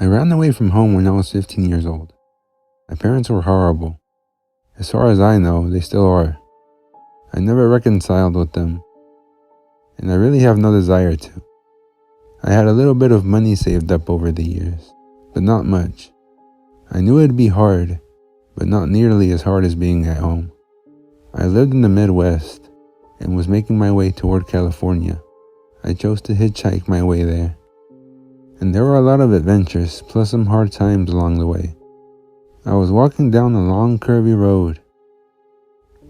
I ran away from home when I was 15 years old. My parents were horrible. As far as I know, they still are. I never reconciled with them, and I really have no desire to. I had a little bit of money saved up over the years, but not much. I knew it'd be hard, but not nearly as hard as being at home. I lived in the Midwest and was making my way toward California. I chose to hitchhike my way there. And there were a lot of adventures, plus some hard times along the way. I was walking down a long curvy road.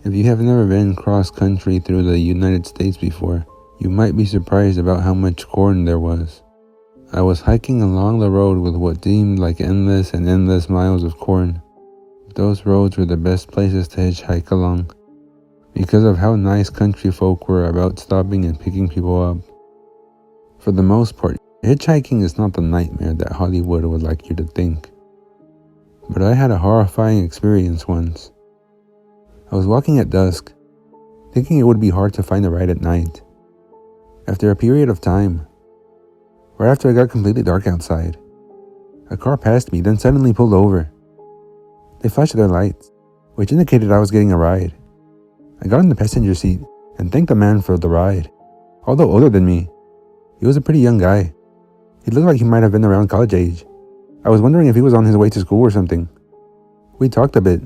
If you have never been cross-country through the United States before, you might be surprised about how much corn there was. I was hiking along the road with what seemed like endless and endless miles of corn. Those roads were the best places to hitchhike along, because of how nice country folk were about stopping and picking people up. For the most part, hitchhiking is not the nightmare that Hollywood would like you to think. But I had a horrifying experience once. I was walking at dusk, thinking it would be hard to find a ride at night. After a period of time, right after it got completely dark outside, a car passed me, then suddenly pulled over. They flashed their lights, which indicated I was getting a ride. I got in the passenger seat and thanked the man for the ride. Although older than me, he was a pretty young guy. He looked like he might have been around college age. I was wondering if he was on his way to school or something. We talked a bit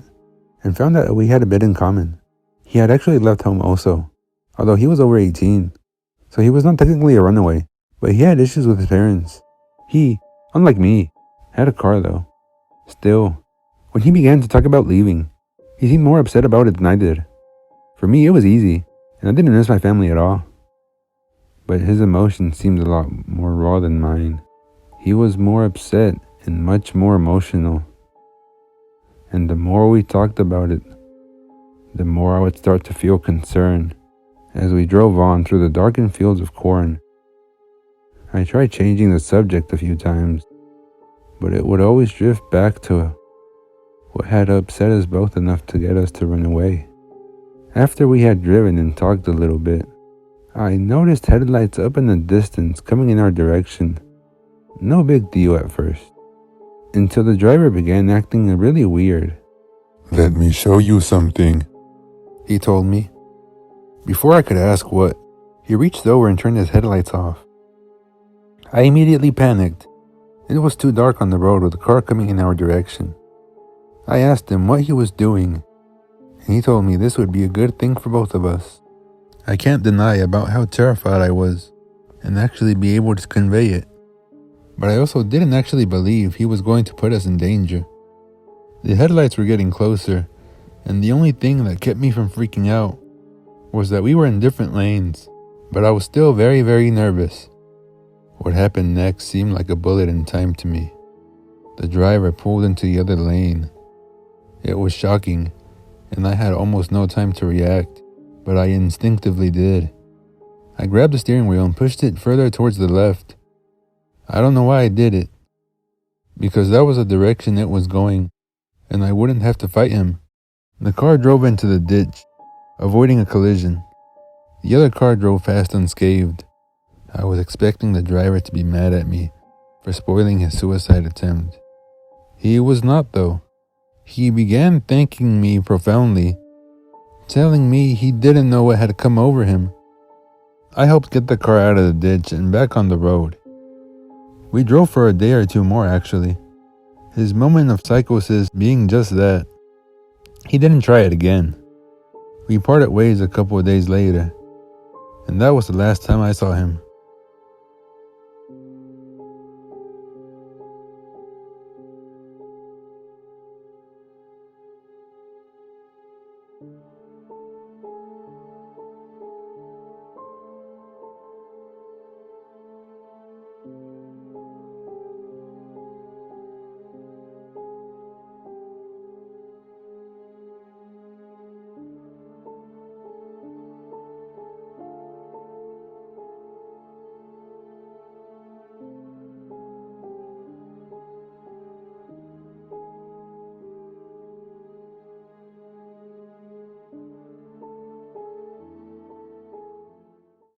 and found that we had a bit in common. He had actually left home also, although he was over 18, so he was not technically a runaway, but he had issues with his parents. He, unlike me, had a car though. Still, when he began to talk about leaving, he seemed more upset about it than I did. For me, it was easy, and I didn't miss my family at all. But his emotion seemed a lot more raw than mine. He was more upset and much more emotional. And the more we talked about it, the more I would start to feel concern as we drove on through the darkened fields of corn. I tried changing the subject a few times, but it would always drift back to what had upset us both enough to get us to run away. After we had driven and talked a little bit, I noticed headlights up in the distance coming in our direction. No big deal at first, until the driver began acting really weird. "Let me show you something," he told me. Before I could ask what, he reached over and turned his headlights off. I immediately panicked. It was too dark on the road with a car coming in our direction. I asked him what he was doing, and he told me this would be a good thing for both of us. I can't deny about how terrified I was, and actually be able to convey it. But I also didn't actually believe he was going to put us in danger. The headlights were getting closer, and the only thing that kept me from freaking out was that we were in different lanes, but I was still very, very nervous. What happened next seemed like a bullet in time to me. The driver pulled into the other lane. It was shocking, and I had almost no time to react, but I instinctively did. I grabbed the steering wheel and pushed it further towards the left. I don't know why I did it, because that was the direction it was going, and I wouldn't have to fight him. The car drove into the ditch, avoiding a collision. The other car drove past unscathed. I was expecting the driver to be mad at me for spoiling his suicide attempt. He was not, though. He began thanking me profoundly, telling me he didn't know what had come over him. I helped get the car out of the ditch and back on the road. We drove for a day or two more, actually. His moment of psychosis being just that. He didn't try it again. We parted ways a couple of days later, and that was the last time I saw him.